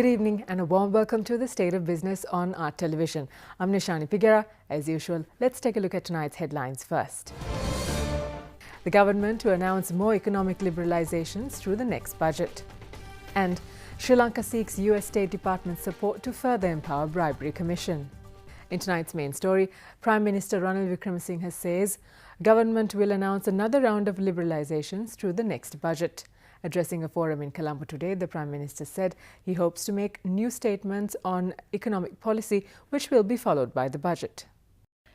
Good evening and a warm welcome to the State of Business on Art Television. I'm Nishani Pigera. As usual, let's take a look at tonight's headlines first. The government to announce more economic liberalizations through the next budget. And Sri Lanka seeks US State Department support to further empower bribery commission. In tonight's main story, Prime Minister Ranil Wickremesinghe says government will announce another round of liberalizations through the next budget. Addressing a forum in Colombo today, the Prime Minister said he hopes to make new statements on economic policy, which will be followed by the budget.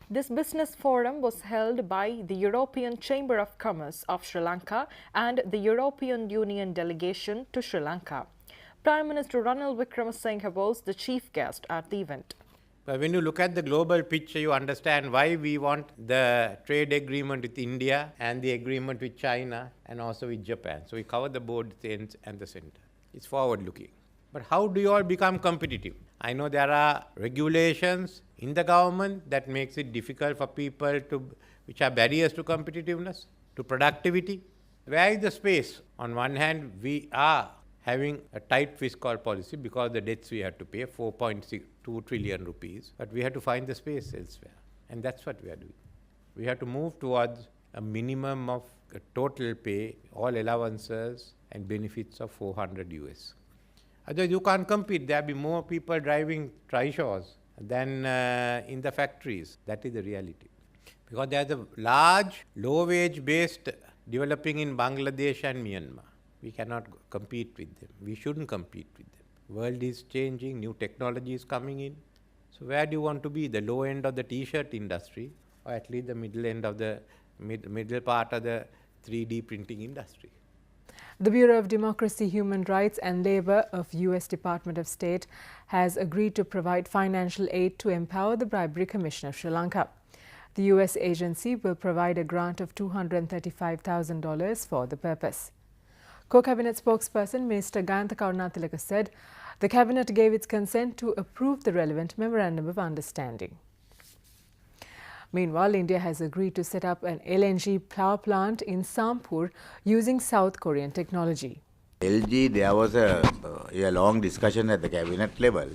This business forum was held by the European Chamber of Commerce of Sri Lanka and the European Union delegation to Sri Lanka. Prime Minister Ranil Wickremesinghe was the chief guest at the event. But when you look at the global picture, you understand why we want the trade agreement with India and the agreement with China and also with Japan. So we cover the both ends and the center. It's forward-looking. But how do you all become competitive? I know there are regulations in the government that makes it difficult for people which are barriers to competitiveness, to productivity. Where is the space? On one hand, we are having a tight fiscal policy because the debts we have to pay, 4.2 trillion rupees, but we have to find the space elsewhere. And that's what we are doing. We have to move towards a minimum of a total pay, all allowances and benefits of 400 US. Otherwise you can't compete. There will be more people driving trishaws than in the factories. That is the reality. Because there is a large, low-wage based developing in Bangladesh and Myanmar. We cannot compete with them. We shouldn't compete with them. World is changing, new technology is coming in. So where do you want to be? The low end of the t-shirt industry, or at least the middle end of the middle part of the 3D printing industry? The Bureau of Democracy, Human Rights and Labour of US Department of State has agreed to provide financial aid to empower the Bribery Commission of Sri Lanka. The US agency will provide a grant of $235,000 for the purpose. Co-Cabinet spokesperson Minister Gayantha Karunatilaka said the Cabinet gave its consent to approve the relevant Memorandum of Understanding. Meanwhile, India has agreed to set up an LNG power plant in Sampur using South Korean technology. LG, there was a long discussion at the Cabinet level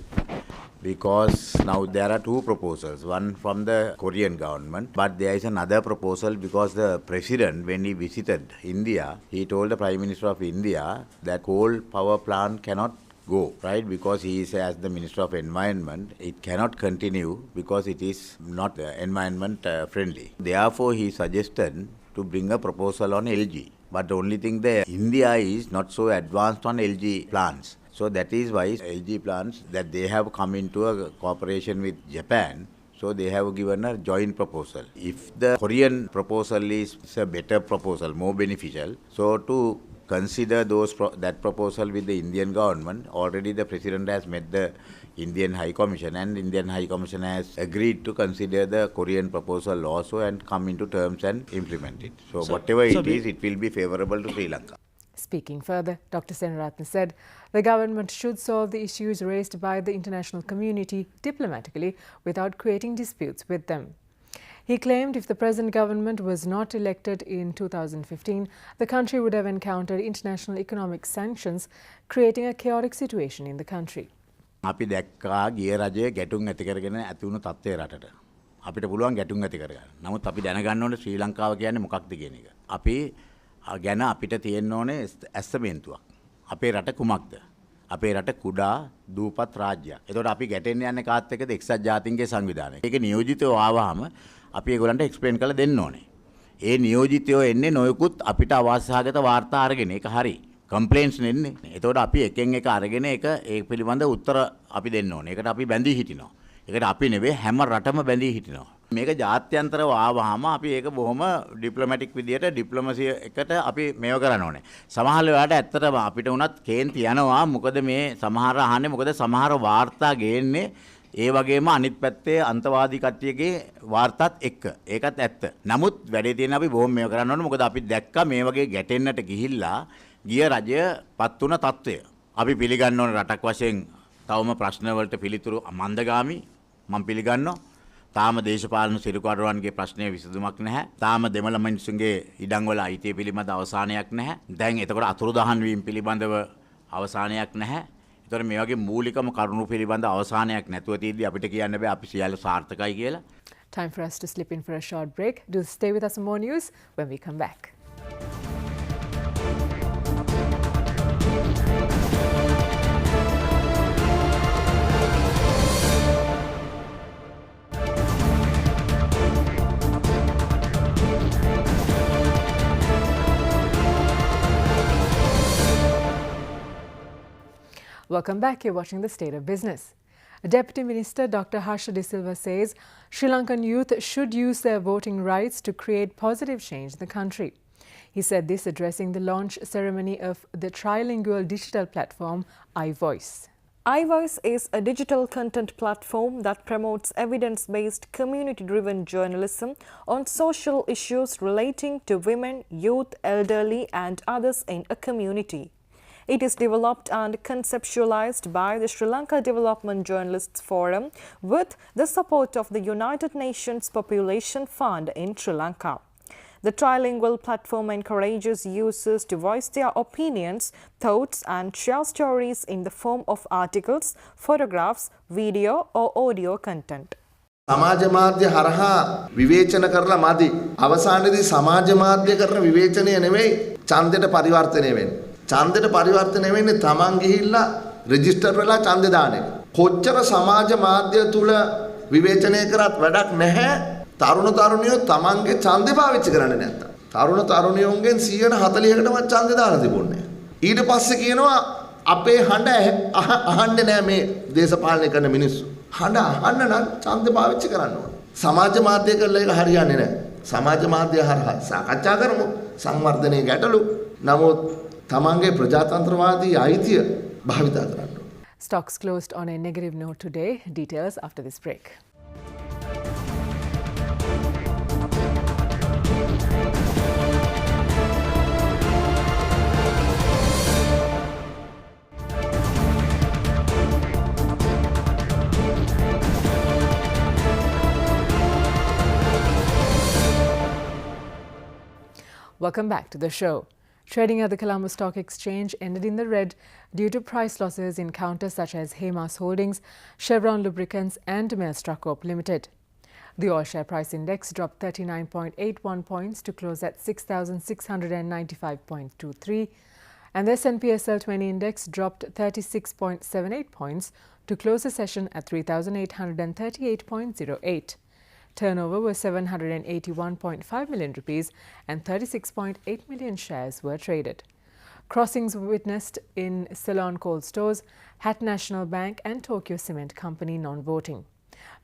because now there are two proposals, one from the Korean government, but there is another proposal because the President, when he visited India, he told the Prime Minister of India that coal power plant cannot go, right? Because he is as the Minister of Environment, it cannot continue because it is not environment friendly. Therefore, he suggested to bring a proposal on LG. But the only thing there, India is not so advanced on LG plants. So that is why LG plants that they have come into a cooperation with Japan. So they have given a joint proposal. If the Korean proposal is a better proposal, more beneficial, so to consider that proposal with the Indian government, already the President has met the Indian High Commission and Indian High Commission has agreed to consider the Korean proposal also and come into terms and implement it. So whatever it is, it will be favourable to Sri Lanka. Speaking further, Dr. Senaratne said the government should solve the issues raised by the international community diplomatically without creating disputes with them. He claimed if the present government was not elected in 2015, the country would have encountered international economic sanctions, creating a chaotic situation in the country. අපි දැක්කා ගිය රජය ගැටුම් ඇති කරගෙන ඇති වුණු තත්ත්වය රටට. අපිට පුළුවන් ගැටුම් ඇති කරගන්න. නමුත් අපි දැනගන්න ඕනේ ශ්‍රී ලංකාව කියන්නේ මොකක්ද කියන එක. අපි ගැන අපිට තියෙන්න ඕනේ ඇස්සමෙන්තුවක්. අපේ රට කුමක්ද? අපේ රට කුඩා දූපත් රාජ්‍යයක්. එතකොට අපි ගැටෙන්න යන්නේ කාත් එක්කද එක්සත් ජාතීන්ගේ සංවිධානය. ඒක නියෝජිතව ආවහම අපි ඒගොල්ලන්ට එක්ස්ප්ලেইন කරලා දෙන්න ඕනේ. ඒ නියෝජිතයෝ එන්නේ නොයෙකුත් අපිට අවාසහගත වාර්තා අරගෙන. ඒක හරි. කම්ප්ලේන්ට්ස් නෙන්නේ. එතකොට අපි එකෙන් එක අරගෙන ඒක පිළිබඳ උත්තර අපි දෙන්න ඕනේ. ඒකට අපි බැඳී හිටිනවා. ඒකට අපි නෙවෙයි හැම රටම බැඳී හිටිනවා. මේක ජාත්‍යන්තරව ආවහම අපි ඒක බොහොම ඩිප්ලොමැටික් විදියට ඩිප්ලොමසි එකට අපි මේව කරන්න ඕනේ. සමහර වෙලාවට ඇත්තටම අපිට උනත් කේන්ති යනවා. මොකද මේ සමහර අහන්නේ මොකද සමහර වාර්තා ගේන්නේ ඒ වගේම අනිත් පැත්තේ අන්තවාදී කට්ටියගේ වාර්තාත් එක්ක. ඒකත් ඇත්ත. නමුත් වැඩේ තියෙන අපි බොහොම මේව කරන්න ඕනේ. මොකද අපි දැක්කා මේ වගේ ගැටෙන්නට ගිහිල්ලා ගිය රජය පත් වුණ තත්ත්වය. අපි පිළිගන්න ඕනේ රටක් වශයෙන් තවම ප්‍රශ්න වලට පිළිතුරු මන්දගාමි මම පිළිගන්නවා. තාම දේශපාලන සිරුකරුවන්ගේ ප්‍රශ්නය විසඳුමක් නැහැ. තාම දෙමළ මිනිසුන්ගේ ඉඩම් වල අයිතිය පිළිබඳ අවසානයක් නැහැ. දැන් එතකොට අතුරුදහන් වීම පිළිබඳව අවසානයක් නැහැ. ඒතර මේ වගේ මූලිකම කරුණු පිළිබඳ අවසානයක් නැතුව තියෙද්දි අපිට කියන්න බෑ අපි සියල්ල සාර්ථකයි කියලා. Time for us to slip in for a short break. Do stay with us for more news when we come back. Welcome back. You're watching The State of Business. Deputy Minister Dr. Harsha De Silva says Sri Lankan youth should use their voting rights to create positive change in the country. He said this addressing the launch ceremony of the trilingual digital platform iVoice. iVoice is a digital content platform that promotes evidence-based, community-driven journalism on social issues relating to women, youth, elderly and others in a community. It is developed and conceptualized by the Sri Lanka Development Journalists Forum with the support of the United Nations Population Fund in Sri Lanka. The trilingual platform encourages users to voice their opinions, thoughts and share stories in the form of articles, photographs, video or audio content. සමාජ මාධ්‍ය හරහා විවේචන කරලා මදි. අවසානයේදී සමාජ මාධ්‍ය කරන විවේචනය නෙවෙයි ඡන්දයට පරිවර්තනය වෙන්නේ. ඡන්දයට පරිවර්තනය වෙන්නේ තමන් ගිහිල්ලා රෙජිස්ටර් වෙලා ඡන්දය දාන එක. කොච්චර සමාජ මාධ්‍ය තුල විවේචනය කරත් වැඩක් නැහැ. තරුණ තරුණියෝ තමන්ගේ ඡන්දය පාවිච්චි කරන්නේ නැත්තම්. තරුණ තරුණියෝන්ගෙන් 140කටවත් ඡන්දය දාලා තිබුණේ. ඊට පස්සේ කියනවා අපේ හඬ අහන්නේ නැහැ මේ දේශපාලනය කරන මිනිස්සු. හඬ අහන්න නම් ඡන්දය පාවිච්චි කරන්න ඕනේ. සමාජ මාධ්‍ය කරලා ඒක හරියන්නේ නැහැ. සමාජ මාධ්‍ය හරහා සාකච්ඡා කරමු. සංවර්ධනයේ ගැටලු. නමුත් තමන්ගේ ප්‍රජාතන්ත්‍රවාදී අයිතිය භාවිතා කරන්න. Stocks closed on a negative note today. Details after this break. Welcome back to the show. Trading at the Colombo Stock Exchange ended in the red due to price losses in counters such as Hemas Holdings, Chevron Lubricants and Maelstrom Corp Limited. The oil share price index dropped 39.81 points to close at 6,695.23 and the S&P SL 20 index dropped 36.78 points to close the session at 3,838.08. Turnover was 781.5 million rupees and 36.8 million shares were traded. Crossings were witnessed in Ceylon Coal Stores, Hat National Bank and Tokyo Cement Company non-voting.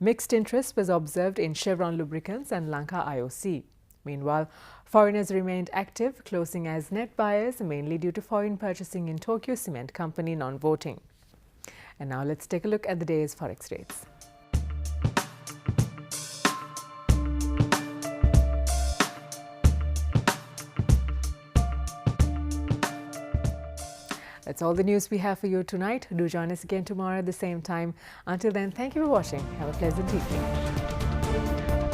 Mixed interest was observed in Chevron Lubricants and Lanka IOC. Meanwhile, foreigners remained active, closing as net buyers mainly due to foreign purchasing in Tokyo Cement Company non-voting. And now let's take a look at the day's forex rates. That's all the news we have for you tonight. Do join us again tomorrow at the same time. Until then, thank you for watching. Have a pleasant evening.